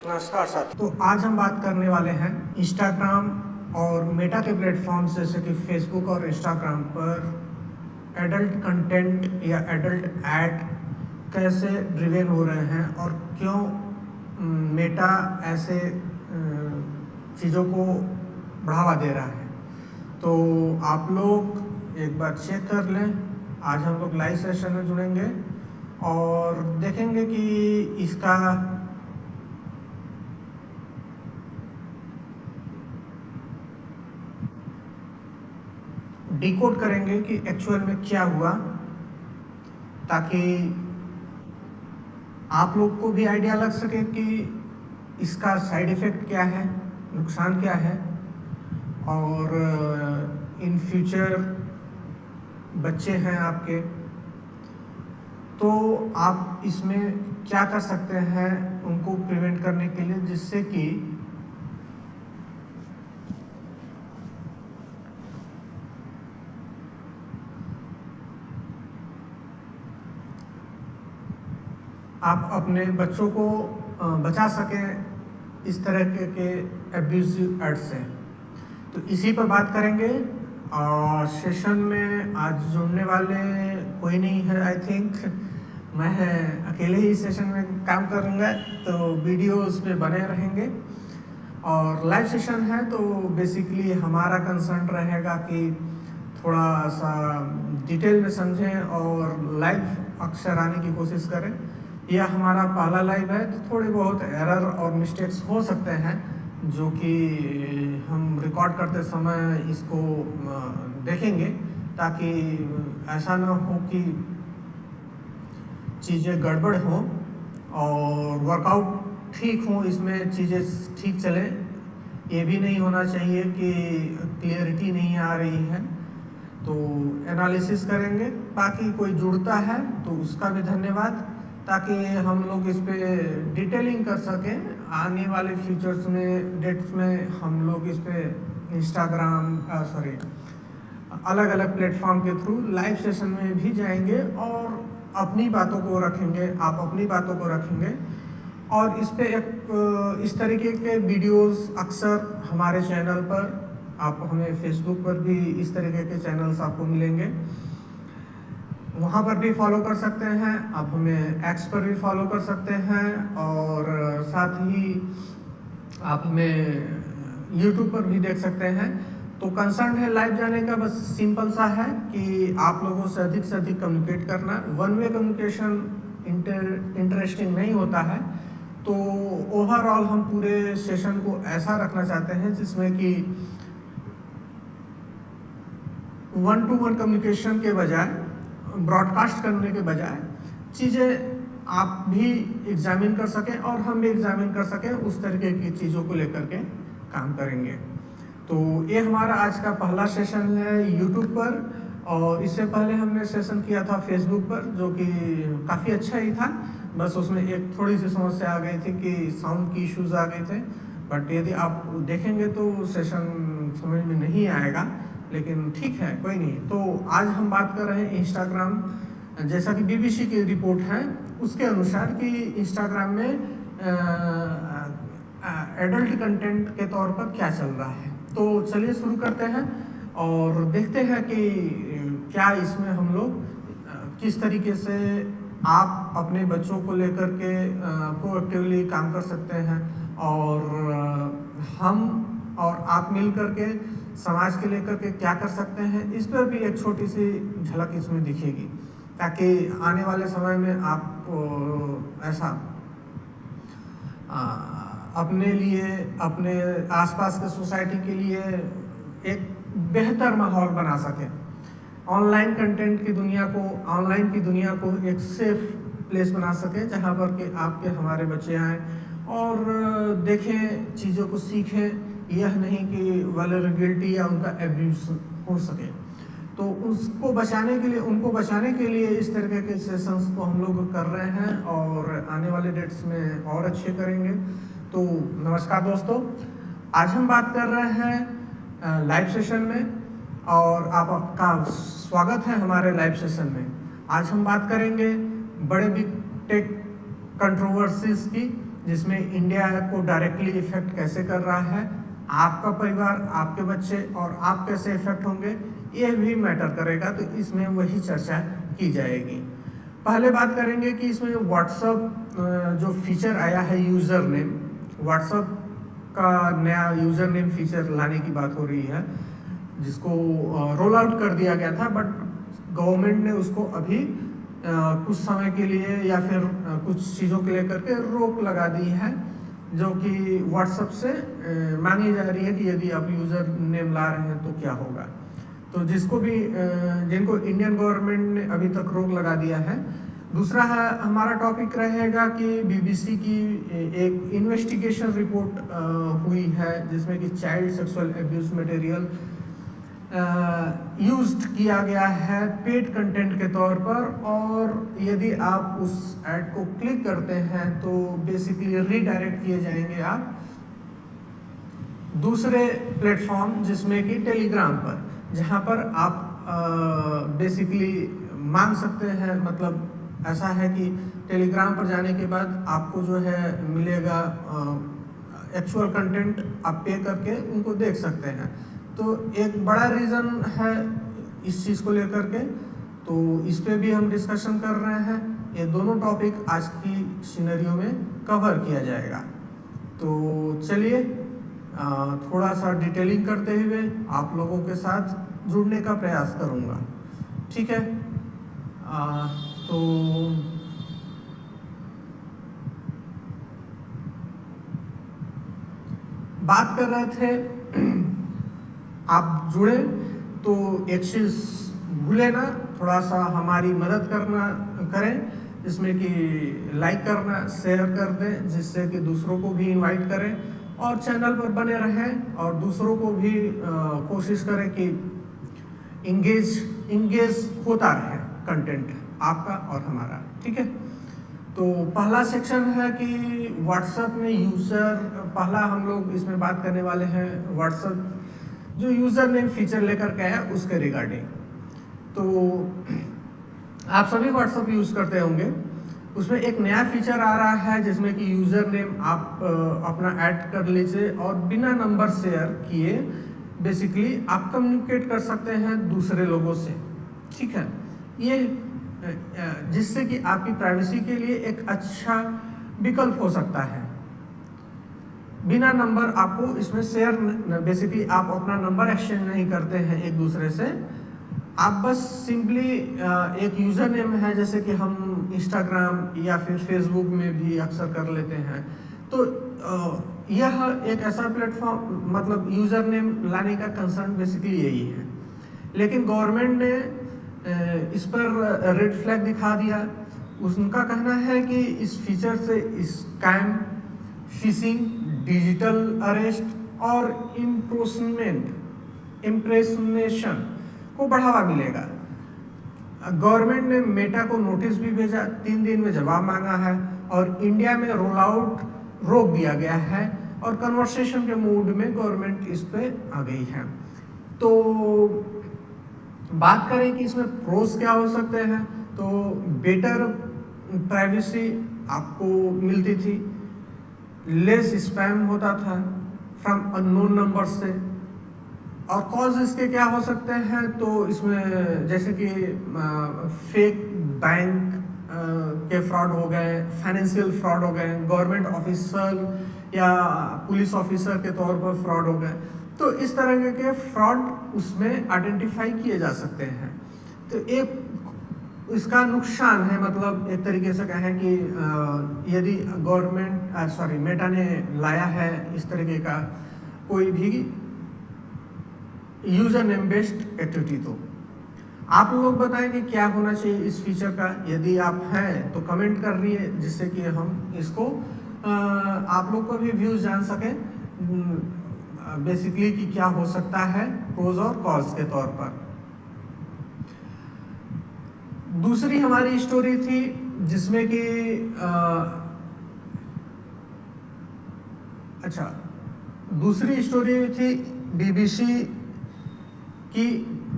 नमस्कार साथी। तो आज हम बात करने वाले हैं इंस्टाग्राम और मेटा के प्लेटफॉर्म्स जैसे कि फेसबुक और इंस्टाग्राम पर एडल्ट कंटेंट या एडल्ट ऐड कैसे ड्रिवेन हो रहे हैं और क्यों मेटा ऐसे चीज़ों को बढ़ावा दे रहा है। तो आप लोग एक बार चेक कर लें। आज हम लोग लाइव सेशन में जुड़ेंगे और देखेंगे कि इसका डिकोड करेंगे कि एक्चुअल में क्या हुआ, ताकि आप लोग को भी आइडिया लग सके कि इसका साइड इफ़ेक्ट क्या है, नुकसान क्या है, और इन फ्यूचर बच्चे हैं आपके तो आप इसमें क्या कर सकते हैं उनको प्रिवेंट करने के लिए, जिससे कि आप अपने बच्चों को बचा सकें इस तरह के एब्यूजिव एड से। तो इसी पर बात करेंगे। और सेशन में आज जुड़ने वाले कोई नहीं है, आई थिंक मैं अकेले ही सेशन में काम करूँगा, तो वीडियोस पे बने रहेंगे। और लाइव सेशन है तो बेसिकली हमारा कंसर्न रहेगा कि थोड़ा सा डिटेल में समझें और लाइव अक्सर आने की कोशिश करें। यह हमारा पहला लाइव है तो थोड़े बहुत एरर और मिस्टेक्स हो सकते हैं, जो कि हम रिकॉर्ड करते समय इसको देखेंगे, ताकि ऐसा ना हो कि चीज़ें गड़बड़ हो और वर्कआउट ठीक हो, इसमें चीज़ें ठीक चलें। ये भी नहीं होना चाहिए कि क्लियरिटी नहीं आ रही है, तो एनालिसिस करेंगे। बाकी कोई जुड़ता है तो उसका भी धन्यवाद, ताकि हम लोग इस पे डिटेलिंग कर सकें। आने वाले फ्यूचर्स में डेट्स में हम लोग इस पे इंस्टाग्राम अलग अलग प्लेटफॉर्म के थ्रू लाइव सेशन में भी जाएंगे और अपनी बातों को रखेंगे, आप अपनी बातों को रखेंगे। और इस पे एक इस तरीके के वीडियोस अक्सर हमारे चैनल पर, आप हमें फेसबुक पर भी इस तरीके के चैनल्स आपको मिलेंगे, वहाँ पर भी फॉलो कर सकते हैं। आप हमें एक्स पर भी फॉलो कर सकते हैं और साथ ही आप हमें यूट्यूब पर भी देख सकते हैं। तो कंसर्न है लाइव जाने का, बस सिंपल सा है कि आप लोगों से अधिक कम्युनिकेट करना। वन वे कम्युनिकेशन इंटरेस्टिंग नहीं होता है, तो ओवरऑल हम पूरे सेशन को ऐसा रखना चाहते हैं जिसमें कि वन टू वन कम्युनिकेशन के बजाय, ब्रॉडकास्ट करने के बजाय चीज़ें आप भी एग्जामिन कर सकें और हम भी एग्जामिन कर सकें, उस तरीके की चीज़ों को लेकर के काम करेंगे। तो ये हमारा आज का पहला सेशन है यूट्यूब पर, और इससे पहले हमने सेशन किया था फेसबुक पर, जो कि काफ़ी अच्छा ही था। बस उसमें एक थोड़ी सी समस्या आ गई थी कि साउंड की इश्यूज़ आ गए थे, बट यदि आप देखेंगे तो सेशन समझ में नहीं आएगा, लेकिन ठीक है, कोई नहीं। तो आज हम बात कर रहे हैं इंस्टाग्राम। जैसा कि बीबीसी की रिपोर्ट है उसके अनुसार कि इंस्टाग्राम में एडल्ट कंटेंट के तौर पर क्या चल रहा है। तो चलिए शुरू करते हैं और देखते हैं कि क्या इसमें हम लोग किस तरीके से आप अपने बच्चों को लेकर के प्रोएक्टिवली काम कर सकते हैं, और हम और आप मिल करके समाज के लेकर के क्या कर सकते हैं, इस पर भी एक छोटी सी झलक इसमें दिखेगी, ताकि आने वाले समय में आप ऐसा अपने लिए, अपने आसपास के सोसाइटी के लिए एक बेहतर माहौल बना सकें। ऑनलाइन कंटेंट की दुनिया को, ऑनलाइन की दुनिया को एक सेफ प्लेस बना सकें, जहां पर कि आपके हमारे बच्चे आएँ और देखें, चीज़ों को सीखें। यह नहीं कि वल्नरेबिलिटी या उनका एब्यूज हो सके। तो उसको बचाने के लिए, उनको बचाने के लिए इस तरह के सेशंस को हम लोग कर रहे हैं और आने वाले डेट्स में और अच्छे करेंगे। तो नमस्कार दोस्तों, आज हम बात कर रहे हैं लाइव सेशन में, और आपका स्वागत है हमारे लाइव सेशन में। आज हम बात करेंगे बड़े बिग टेक कंट्रोवर्सीज की, जिसमें इंडिया को डायरेक्टली इफेक्ट कैसे कर रहा है, आपका परिवार, आपके बच्चे और आप कैसे इफेक्ट होंगे, ये भी मैटर करेगा। तो इसमें वही चर्चा की जाएगी। पहले बात करेंगे कि इसमें व्हाट्सअप जो फीचर आया है यूज़र नेम, व्हाट्सअप का नया यूज़र नेम फीचर लाने की बात हो रही है, जिसको रोल आउट कर दिया गया था, बट गवर्नमेंट ने उसको अभी कुछ समय के लिए या फिर कुछ चीज़ों के लेकर के रोक लगा दी है, जो कि व्हाट्सएप से मांगी जा रही है कि यदि आप यूज़र नेम ला रहे हैं तो क्या होगा। तो जिसको भी जिनको इंडियन गवर्नमेंट ने अभी तक रोक लगा दिया है। दूसरा है हमारा टॉपिक रहेगा कि बीबीसी की एक इन्वेस्टिगेशन रिपोर्ट हुई है, जिसमें कि child sexual abuse material used किया गया है पेड कंटेंट के तौर पर, और यदि आप उस ऐड को क्लिक करते हैं तो बेसिकली रीडायरेक्ट किए जाएंगे आप दूसरे प्लेटफॉर्म, जिसमें कि टेलीग्राम पर, जहां पर आप बेसिकली मांग सकते हैं, मतलब ऐसा है कि टेलीग्राम पर जाने के बाद आपको जो है मिलेगा एक्चुअल कंटेंट, आप पे करके उनको देख सकते हैं। तो एक बड़ा रीज़न है इस चीज़ को लेकर के, तो इस पे भी हम डिस्कशन कर रहे हैं। ये दोनों टॉपिक आज की सिनेरियो में कवर किया जाएगा। तो चलिए थोड़ा सा डिटेलिंग करते हुए आप लोगों के साथ जुड़ने का प्रयास करूँगा, ठीक है। तो बात कर रहे थे, आप जुड़े तो एक चीज़ भूले ना, थोड़ा सा हमारी मदद करना करें, जिसमें कि लाइक करना, शेयर कर दें, जिससे कि दूसरों को भी इनवाइट करें, और चैनल पर बने रहें और दूसरों को भी कोशिश करें कि इंगेज होता रहे कंटेंट आपका और हमारा, ठीक है। तो पहला सेक्शन है कि व्हाट्सएप में यूज़र, पहला हम लोग इसमें बात करने वाले हैं व्हाट्सएप जो यूज़र नेम फीचर लेकर के है उसके रिगार्डिंग। तो आप सभी व्हाट्सएप यूज़ करते होंगे, उसमें एक नया फीचर आ रहा है जिसमें कि यूज़र नेम आप अपना ऐड कर लीजिए और बिना नंबर शेयर किए बेसिकली आप कम्युनिकेट कर सकते हैं दूसरे लोगों से, ठीक है। ये जिससे कि आपकी प्राइवेसी के लिए एक अच्छा विकल्प हो सकता है। बिना नंबर आपको इसमें शेयर, बेसिकली आप अपना नंबर एक्सचेंज नहीं करते हैं एक दूसरे से, आप बस सिंपली एक यूज़र नेम है, जैसे कि हम इंस्टाग्राम या फिर फेसबुक में भी अक्सर कर लेते हैं। तो यह एक ऐसा प्लेटफॉर्म, मतलब यूज़र नेम लाने का कंसर्न बेसिकली यही है, लेकिन गवर्नमेंट ने इस पर रेड फ्लैग दिखा दिया। उनका कहना है कि इस फीचर से स्कैम, फिशिंग, डिजिटल अरेस्ट और इम्प्रेशनेशन को बढ़ावा मिलेगा। गवर्नमेंट ने मेटा को नोटिस भी भेजा, 3 दिन में जवाब मांगा है, और इंडिया में रोल आउट रोक दिया गया है, और कन्वर्सेशन के मूड में गवर्नमेंट इस पे आ गई है। तो बात करें कि इसमें प्रोस क्या हो सकते हैं, तो बेटर प्राइवेसी आपको मिलती थी, लेस स्पैम होता था फ्रॉम अननोन नंबर से, और कॉज इसके क्या हो सकते हैं, तो इसमें जैसे कि फेक बैंक के फ्रॉड हो गए, फाइनेंशियल फ्रॉड हो गए, गवर्नमेंट ऑफिसर या पुलिस ऑफिसर के तौर पर फ्रॉड हो गए, तो इस तरह के फ्रॉड उसमें आइडेंटिफाई किए जा सकते हैं। तो एक इसका नुकसान है, मतलब एक तरीके से कहें कि यदि मेटा ने लाया है इस तरीके का कोई भी यूजर नेम बेस्ड एक्टिविटी, तो आप लोग बताएं कि क्या होना चाहिए इस फीचर का। यदि आप हैं तो कमेंट कर रही है, जिससे कि हम इसको आप लोग को भी व्यूज जान सकें बेसिकली कि क्या हो सकता है प्रोज और कॉज के तौर पर। दूसरी हमारी स्टोरी थी जिसमें कि दूसरी स्टोरी थी बीबीसी की,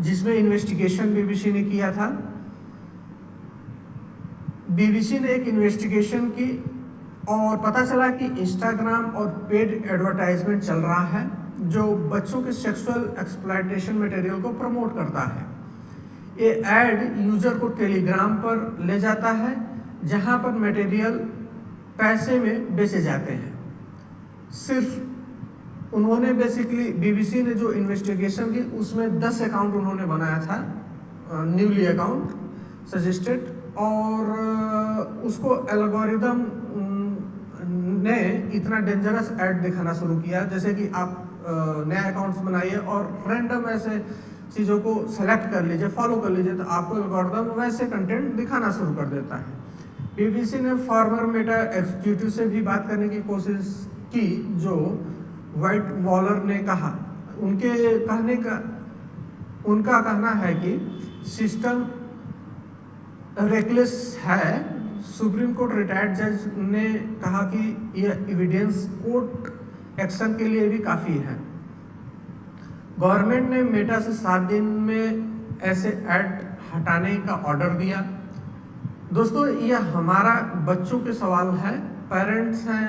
जिसमें इन्वेस्टिगेशन बीबीसी ने किया था। बीबीसी ने एक इन्वेस्टिगेशन की और पता चला कि इंस्टाग्राम और पेड एडवर्टाइजमेंट चल रहा है जो बच्चों के सेक्सुअल एक्सप्लॉयटेशन मटेरियल को प्रमोट करता है। ये ऐड यूजर को टेलीग्राम पर ले जाता है जहां पर मटेरियल पैसे में बेचे जाते हैं। सिर्फ उन्होंने बेसिकली बीबीसी ने जो इन्वेस्टिगेशन की उसमें 10 अकाउंट उन्होंने बनाया था, न्यूली अकाउंट सजेस्टेड, और उसको एल्गोरिदम ने इतना डेंजरस ऐड दिखाना शुरू किया जैसे कि आप नए अकाउंट्स बनाइए और रैंडम ऐसे चीज़ों को सेलेक्ट कर लीजिए, फॉलो कर लीजिए, तो आपको एल्गोरिदम वैसे कंटेंट दिखाना शुरू कर देता है। बीबीसी ने फॉर्मर मेटा एग्जीक्यूटिव से भी बात करने की कोशिश की जो वाइट वॉलर ने कहा। उनका कहना है कि सिस्टम रेकलेस है। सुप्रीम कोर्ट रिटायर्ड जज ने कहा कि यह एविडेंस कोर्ट एक्शन के लिए भी काफ़ी है। गवर्नमेंट ने मेटा से 7 दिन में ऐसे ऐड हटाने का ऑर्डर दिया। दोस्तों, यह हमारा बच्चों के सवाल है। पेरेंट्स हैं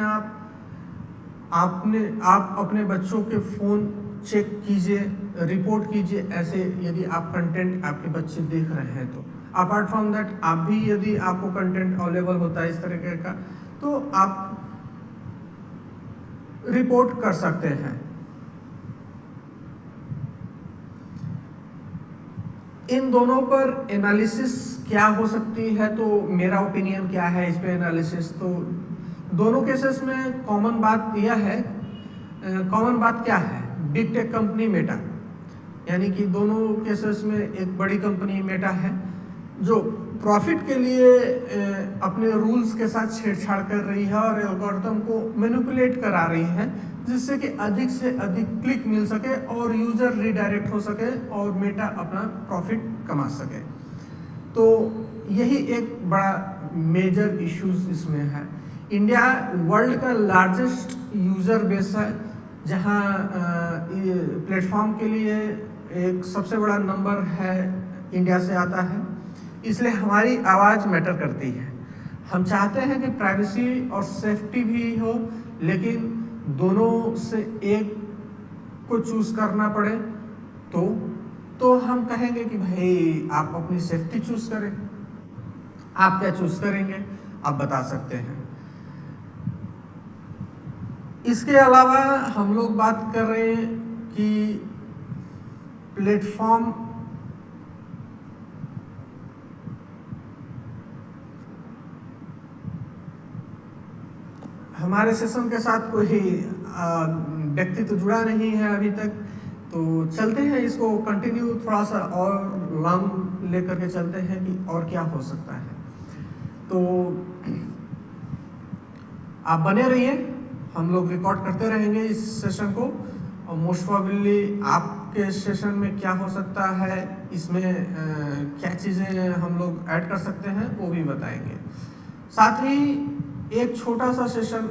आप अपने बच्चों के फ़ोन चेक कीजिए, रिपोर्ट कीजिए ऐसे यदि आप कंटेंट आपके बच्चे देख रहे हैं तो। अपार्ट फ्रॉम दैट आप भी यदि आपको कंटेंट अवेलेबल होता है इस तरीके का तो आप रिपोर्ट कर सकते हैं। इन दोनों पर एनालिसिस क्या हो सकती है, तो मेरा ओपिनियन क्या है इस पे एनालिसिस, तो दोनों केसेस में कॉमन बात क्या है, बिग टेक कंपनी मेटा, यानी कि दोनों केसेस में एक बड़ी कंपनी मेटा है जो प्रॉफिट के लिए अपने रूल्स के साथ छेड़छाड़ कर रही है और एल्गोरिथम को मैनिपुलेट करा रही है जिससे कि अधिक से अधिक क्लिक मिल सके और यूजर रीडायरेक्ट हो सके और मेटा अपना प्रॉफिट कमा सके। तो यही एक बड़ा मेजर इश्यूज इसमें है। इंडिया वर्ल्ड का लार्जेस्ट यूजर बेस है जहां प्लेटफॉर्म के लिए एक सबसे बड़ा नंबर है इंडिया से आता है, इसलिए हमारी आवाज़ मैटर करती है। हम चाहते हैं कि प्राइवेसी और सेफ्टी भी हो, लेकिन दोनों से एक को चूज करना पड़े तो हम कहेंगे कि भाई आप अपनी सेफ्टी चूज करें। आप क्या चूज करेंगे आप बता सकते हैं। इसके अलावा हम लोग बात कर रहे हैं कि प्लेटफॉर्म हमारे सेशन के साथ कोई व्यक्ति तो जुड़ा नहीं है अभी तक, तो चलते हैं इसको कंटिन्यू थोड़ा सा और लॉन्ग लेकर के चलते हैं कि और क्या हो सकता है। तो आप बने रहिए, हम लोग रिकॉर्ड करते रहेंगे इस सेशन को और मोस्ट प्रोबेबली आपके सेशन में क्या हो सकता है, इसमें क्या चीज़ें हम लोग ऐड कर सकते हैं वो भी बताएंगे। साथ ही एक छोटा सा सेशन,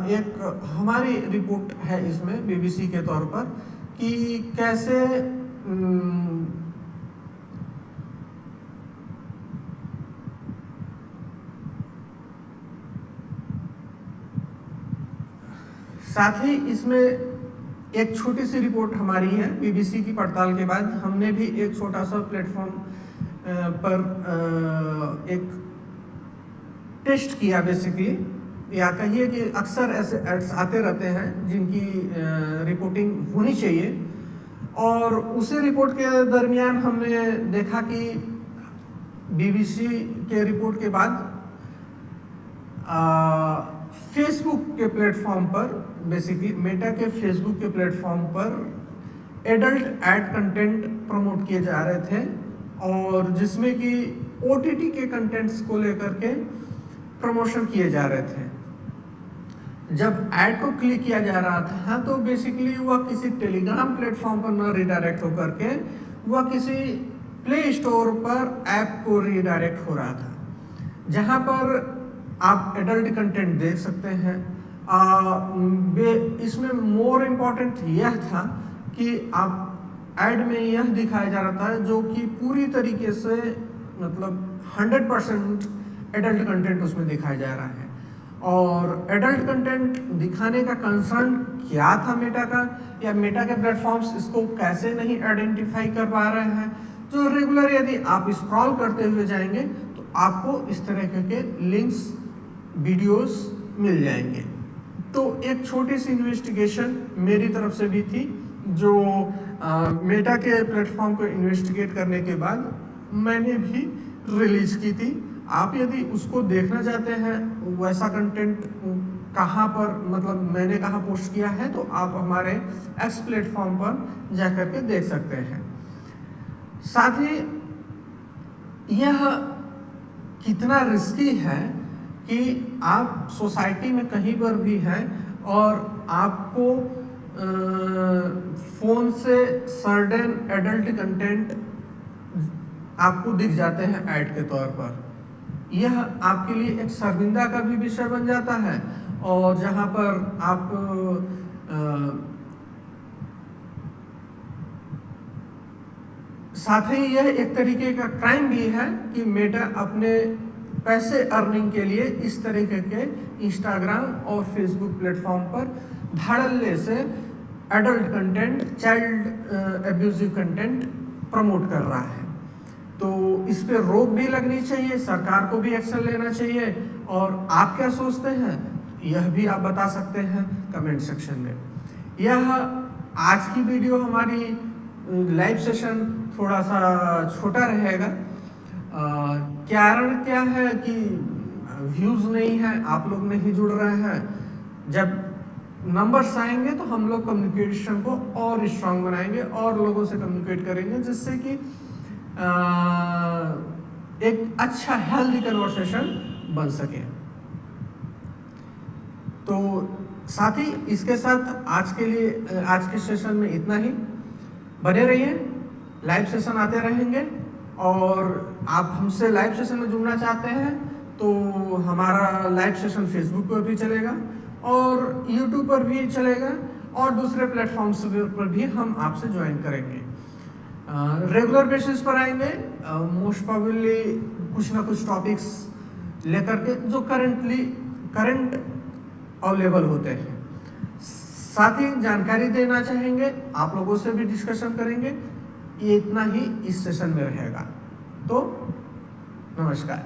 एक हमारी रिपोर्ट है इसमें बीबीसी के तौर पर कि कैसे साथ ही इसमें एक छोटी सी रिपोर्ट हमारी है बीबीसी की पड़ताल के बाद। हमने भी एक छोटा सा प्लेटफॉर्म पर एक टेस्ट किया बेसिकली, या कहिए कि अक्सर ऐसे एड्स आते रहते हैं जिनकी रिपोर्टिंग होनी चाहिए, और उसी रिपोर्ट के दरमियान हमने देखा कि बीबीसी के रिपोर्ट के बाद फेसबुक के प्लेटफॉर्म पर, बेसिकली मेटा के फेसबुक के प्लेटफॉर्म पर एडल्ट ऐड कंटेंट प्रमोट किए जा रहे थे और जिसमें कि ओटीटी के कंटेंट्स को लेकर के प्रमोशन किए जा रहे थे। जब ऐड को क्लिक किया जा रहा था तो बेसिकली वह किसी टेलीग्राम प्लेटफॉर्म पर न रिडायरेक्ट होकर के वह किसी प्ले स्टोर पर ऐप को रिडायरेक्ट हो रहा था, जहां पर आप एडल्ट कंटेंट देख सकते हैं। इसमें मोर इम्पॉर्टेंट यह था कि आप ऐड में यह दिखाया जा रहा था जो कि पूरी तरीके से मतलब 100% एडल्ट कंटेंट उसमें दिखाया जा रहा है। और एडल्ट कंटेंट दिखाने का कंसर्न क्या था मेटा का, या मेटा के प्लेटफॉर्म्स इसको कैसे नहीं आइडेंटिफाई कर पा रहे हैं। तो रेगुलर यदि आप स्क्रॉल करते हुए जाएंगे तो आपको इस तरह के लिंक्स वीडियोस मिल जाएंगे। तो एक छोटी सी इन्वेस्टिगेशन मेरी तरफ से भी थी, जो मेटा के प्लेटफॉर्म को इन्वेस्टिगेट करने के बाद मैंने भी रिलीज की थी। आप यदि उसको देखना चाहते हैं वैसा कंटेंट कहाँ पर, मतलब मैंने कहाँ पोस्ट किया है, तो आप हमारे एक्स प्लेटफॉर्म पर जाकर के देख सकते हैं। साथ ही यह कितना रिस्की है कि आप सोसाइटी में कहीं पर भी हैं और आपको फोन से सर्टेन एडल्ट कंटेंट आपको दिख जाते हैं ऐड के तौर पर। यह आपके लिए एक शर्मिंदा का भी विषय बन जाता है, और जहां पर आप साथ ही यह एक तरीके का क्राइम भी है कि मेटा अपने पैसे अर्निंग के लिए इस तरीके के इंस्टाग्राम और फेसबुक प्लेटफॉर्म पर धड़ल्ले से adult content, child abusive content promote कर रहा है। तो इस पे रोक भी लगनी चाहिए, सरकार को भी एक्शन लेना चाहिए। और आप क्या सोचते हैं यह भी आप बता सकते हैं कमेंट सेक्शन में। यह आज की वीडियो हमारी लाइव सेशन थोड़ा सा छोटा रहेगा। कारण क्या है कि व्यूज नहीं है, आप लोग नहीं जुड़ रहे हैं। जब नंबर्स आएंगे तो हम लोग कम्युनिकेशन को और स्ट्रांग बनाएंगे और लोगों से कम्युनिकेट करेंगे, जिससे कि एक अच्छा हेल्दी कन्वर्सेशन बन सके। तो साथ ही इसके साथ आज के सेशन में इतना ही। बने रहिए, लाइव सेशन आते रहेंगे, और आप हमसे लाइव सेशन में जुड़ना चाहते हैं तो हमारा लाइव सेशन फेसबुक पर भी चलेगा और यूट्यूब पर भी चलेगा, और दूसरे प्लेटफॉर्म्स पर भी हम आपसे ज्वाइन करेंगे। रेगुलर बेसिस पर आएंगे, मोस्ट प्रोबेबली कुछ ना कुछ टॉपिक्स लेकर के जो करंट अवेलेबल होते हैं। साथ ही जानकारी देना चाहेंगे, आप लोगों से भी डिस्कशन करेंगे। ये इतना ही इस सेशन में रहेगा। तो नमस्कार।